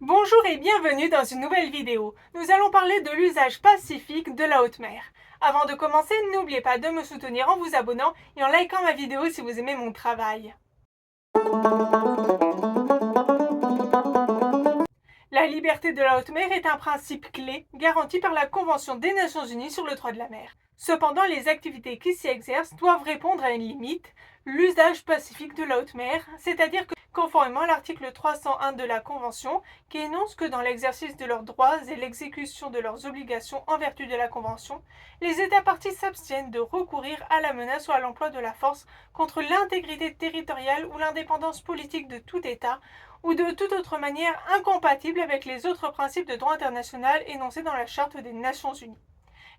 Bonjour et bienvenue dans une nouvelle vidéo. Nous allons parler de l'usage pacifique de la haute mer. Avant de commencer, n'oubliez pas de me soutenir en vous abonnant et en likant ma vidéo si vous aimez mon travail. La liberté de la haute mer est un principe clé garanti par la Convention des Nations Unies sur le droit de la mer. Cependant, les activités qui s'y exercent doivent répondre à une limite, l'usage pacifique de la haute mer, c'est-à-dire que conformément à l'article 301 de la Convention, qui énonce que dans l'exercice de leurs droits et l'exécution de leurs obligations en vertu de la Convention, les États parties s'abstiennent de recourir à la menace ou à l'emploi de la force contre l'intégrité territoriale ou l'indépendance politique de tout État, ou de toute autre manière incompatible avec les autres principes de droit international énoncés dans la Charte des Nations Unies.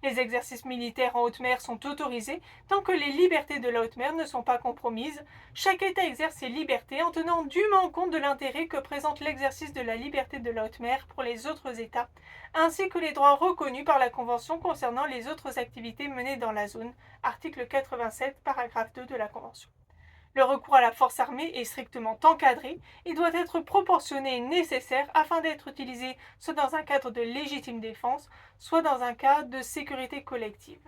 Les exercices militaires en haute mer sont autorisés tant que les libertés de la haute mer ne sont pas compromises. Chaque État exerce ses libertés en tenant dûment compte de l'intérêt que présente l'exercice de la liberté de la haute mer pour les autres États, ainsi que les droits reconnus par la Convention concernant les autres activités menées dans la zone, article 87, paragraphe 2 de la Convention. Le recours à la force armée est strictement encadré et doit être proportionné et nécessaire afin d'être utilisé soit dans un cadre de légitime défense, soit dans un cadre de sécurité collective.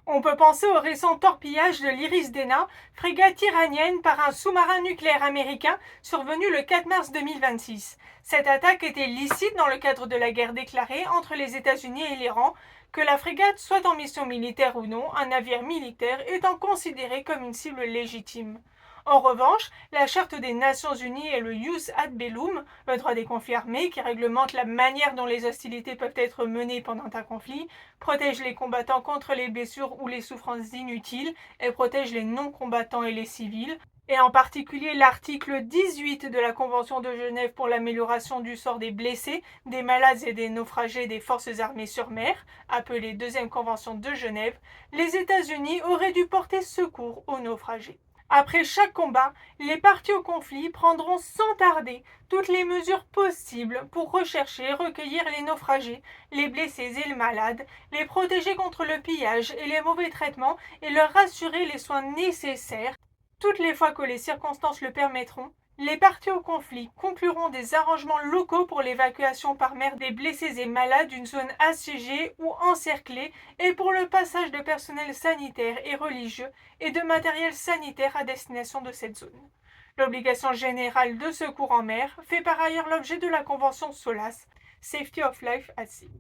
On peut penser au récent torpillage de l'Iris Dena, frégate iranienne par un sous-marin nucléaire américain survenu le 4 mars 2026. Cette attaque était licite dans le cadre de la guerre déclarée entre les États-Unis et l'Iran, que la frégate soit en mission militaire ou non, un navire militaire étant considéré comme une cible légitime. En revanche, la Charte des Nations Unies et le Jus ad bellum, le droit des conflits armés, qui réglemente la manière dont les hostilités peuvent être menées pendant un conflit, protège les combattants contre les blessures ou les souffrances inutiles et protège les non-combattants et les civils, et en particulier l'article 18 de la Convention de Genève pour l'amélioration du sort des blessés, des malades et des naufragés des forces armées sur mer, appelée Deuxième Convention de Genève, les États-Unis auraient dû porter secours aux naufragés. Après chaque combat, les parties au conflit prendront sans tarder toutes les mesures possibles pour rechercher et recueillir les naufragés, les blessés et les malades, les protéger contre le pillage et les mauvais traitements et leur assurer les soins nécessaires. Toutes les fois que les circonstances le permettront, les parties au conflit concluront des arrangements locaux pour l'évacuation par mer des blessés et malades d'une zone assiégée ou encerclée et pour le passage de personnel sanitaire et religieux et de matériel sanitaire à destination de cette zone. L'obligation générale de secours en mer fait par ailleurs l'objet de la Convention SOLAS, Safety of Life at Sea.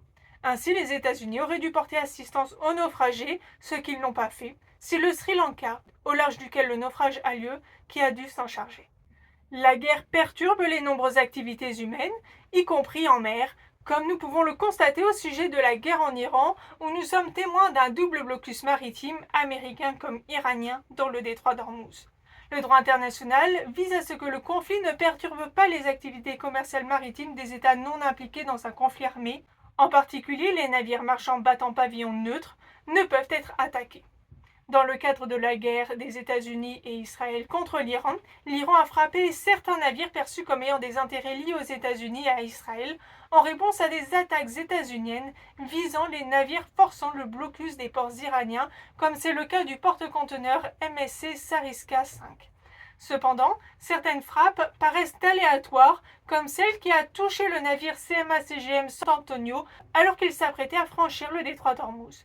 Ainsi, les États-Unis auraient dû porter assistance aux naufragés, ce qu'ils n'ont pas fait, c'est le Sri Lanka, au large duquel le naufrage a lieu, qui a dû s'en charger. La guerre perturbe les nombreuses activités humaines, y compris en mer, comme nous pouvons le constater au sujet de la guerre en Iran, où nous sommes témoins d'un double blocus maritime, américain comme iranien, dans le détroit d'Ormuz. Le droit international vise à ce que le conflit ne perturbe pas les activités commerciales maritimes des États non impliqués dans un conflit armé. En particulier, les navires marchands battant pavillon neutre ne peuvent être attaqués. Dans le cadre de la guerre des États-Unis et Israël contre l'Iran, l'Iran a frappé certains navires perçus comme ayant des intérêts liés aux États-Unis et à Israël en réponse à des attaques états-uniennes visant les navires forçant le blocus des ports iraniens, comme c'est le cas du porte-conteneurs MSC Sariska 5. Cependant, certaines frappes paraissent aléatoires, comme celle qui a touché le navire CMA-CGM San Antonio alors qu'il s'apprêtait à franchir le détroit d'Ormuz.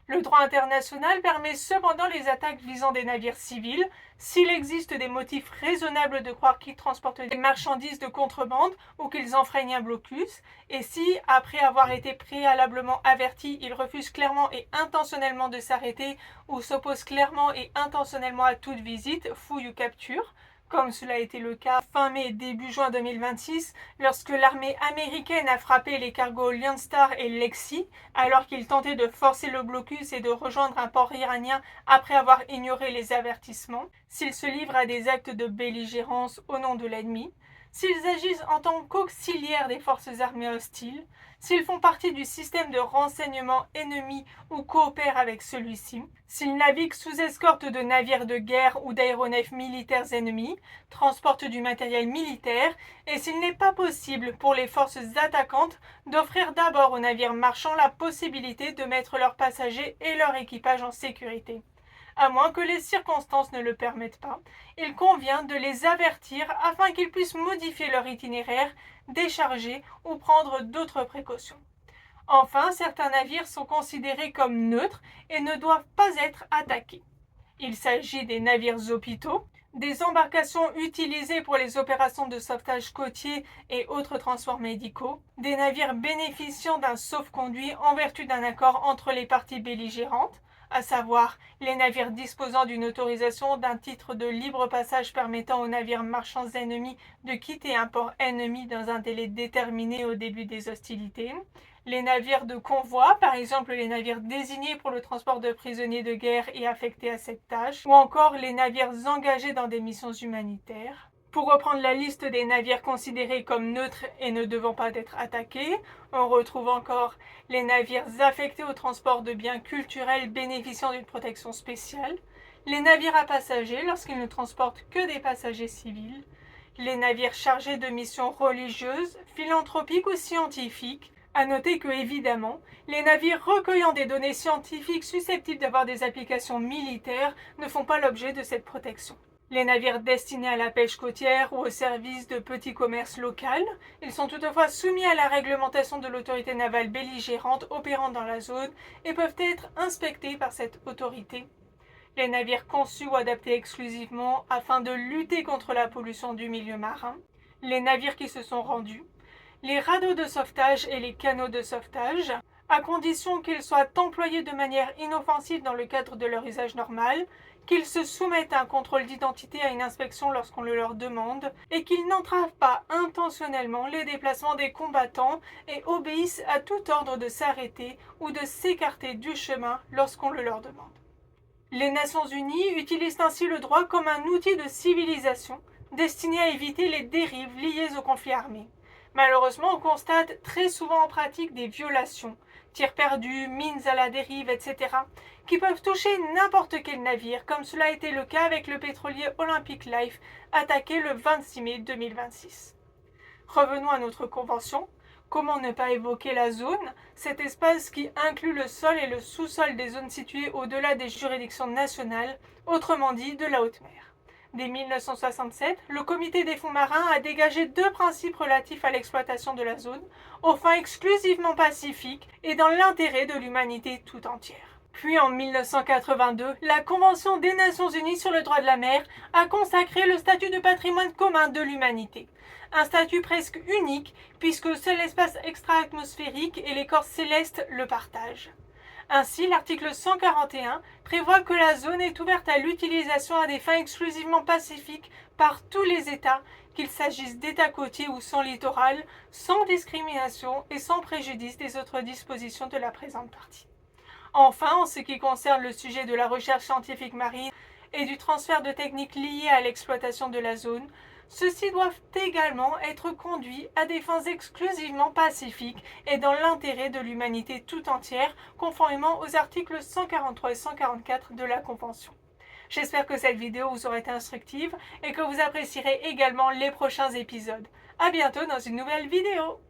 Le droit international permet cependant les attaques visant des navires civils s'il existe des motifs raisonnables de croire qu'ils transportent des marchandises de contrebande ou qu'ils enfreignent un blocus, et si, après avoir été préalablement avertis, ils refusent clairement et intentionnellement de s'arrêter ou s'opposent clairement et intentionnellement à toute visite, fouille ou capture, comme cela a été le cas fin mai et début juin 2026, lorsque l'armée américaine a frappé les cargos Lion Star et Lexi, alors qu'ils tentaient de forcer le blocus et de rejoindre un port iranien après avoir ignoré les avertissements, s'ils se livrent à des actes de belligérance au nom de l'ennemi, s'ils agissent en tant qu'auxiliaires des forces armées hostiles, s'ils font partie du système de renseignement ennemi ou coopèrent avec celui-ci, s'ils naviguent sous escorte de navires de guerre ou d'aéronefs militaires ennemis, transportent du matériel militaire, et s'il n'est pas possible pour les forces attaquantes d'offrir d'abord aux navires marchands la possibilité de mettre leurs passagers et leur équipage en sécurité. À moins que les circonstances ne le permettent pas, il convient de les avertir afin qu'ils puissent modifier leur itinéraire, décharger ou prendre d'autres précautions. Enfin, certains navires sont considérés comme neutres et ne doivent pas être attaqués. Il s'agit des navires hôpitaux, des embarcations utilisées pour les opérations de sauvetage côtier et autres transports médicaux, des navires bénéficiant d'un sauf-conduit en vertu d'un accord entre les parties belligérantes, à savoir les navires disposant d'une autorisation d'un titre de libre passage permettant aux navires marchands ennemis de quitter un port ennemi dans un délai déterminé au début des hostilités, les navires de convoi, par exemple les navires désignés pour le transport de prisonniers de guerre et affectés à cette tâche, ou encore les navires engagés dans des missions humanitaires. Pour reprendre la liste des navires considérés comme neutres et ne devant pas être attaqués, on retrouve encore les navires affectés au transport de biens culturels bénéficiant d'une protection spéciale, les navires à passagers lorsqu'ils ne transportent que des passagers civils, les navires chargés de missions religieuses, philanthropiques ou scientifiques. À noter que, évidemment, les navires recueillant des données scientifiques susceptibles d'avoir des applications militaires ne font pas l'objet de cette protection. Les navires destinés à la pêche côtière ou au service de petits commerces local, ils sont toutefois soumis à la réglementation de l'autorité navale belligérante opérant dans la zone et peuvent être inspectés par cette autorité. Les navires conçus ou adaptés exclusivement afin de lutter contre la pollution du milieu marin, les navires qui se sont rendus, les radeaux de sauvetage et les canots de sauvetage, à condition qu'ils soient employés de manière inoffensive dans le cadre de leur usage normal, qu'ils se soumettent à un contrôle d'identité à une inspection lorsqu'on le leur demande, et qu'ils n'entravent pas intentionnellement les déplacements des combattants et obéissent à tout ordre de s'arrêter ou de s'écarter du chemin lorsqu'on le leur demande. Les Nations Unies utilisent ainsi le droit comme un outil de civilisation destiné à éviter les dérives liées aux conflits armés. Malheureusement, on constate très souvent en pratique des violations, tirs perdus, mines à la dérive, etc., qui peuvent toucher n'importe quel navire, comme cela a été le cas avec le pétrolier Olympic Life, attaqué le 26 mai 2026. Revenons à notre convention. Comment ne pas évoquer la zone, cet espace qui inclut le sol et le sous-sol des zones situées au-delà des juridictions nationales, autrement dit de la haute mer. Dès 1967, le Comité des fonds marins a dégagé 2 principes relatifs à l'exploitation de la zone, aux fins exclusivement pacifiques et dans l'intérêt de l'humanité tout entière. Puis en 1982, la Convention des Nations Unies sur le droit de la mer a consacré le statut de patrimoine commun de l'humanité. Un statut presque unique puisque seul l'espace extra-atmosphérique et les corps célestes le partagent. Ainsi, l'article 141 prévoit que la zone est ouverte à l'utilisation à des fins exclusivement pacifiques par tous les États, qu'il s'agisse d'États côtiers ou sans littoral, sans discrimination et sans préjudice des autres dispositions de la présente partie. Enfin, en ce qui concerne le sujet de la recherche scientifique marine et du transfert de techniques liées à l'exploitation de la zone, ceux-ci doivent également être conduits à des fins exclusivement pacifiques et dans l'intérêt de l'humanité tout entière, conformément aux articles 143 et 144 de la Convention. J'espère que cette vidéo vous aura été instructive et que vous apprécierez également les prochains épisodes. À bientôt dans une nouvelle vidéo.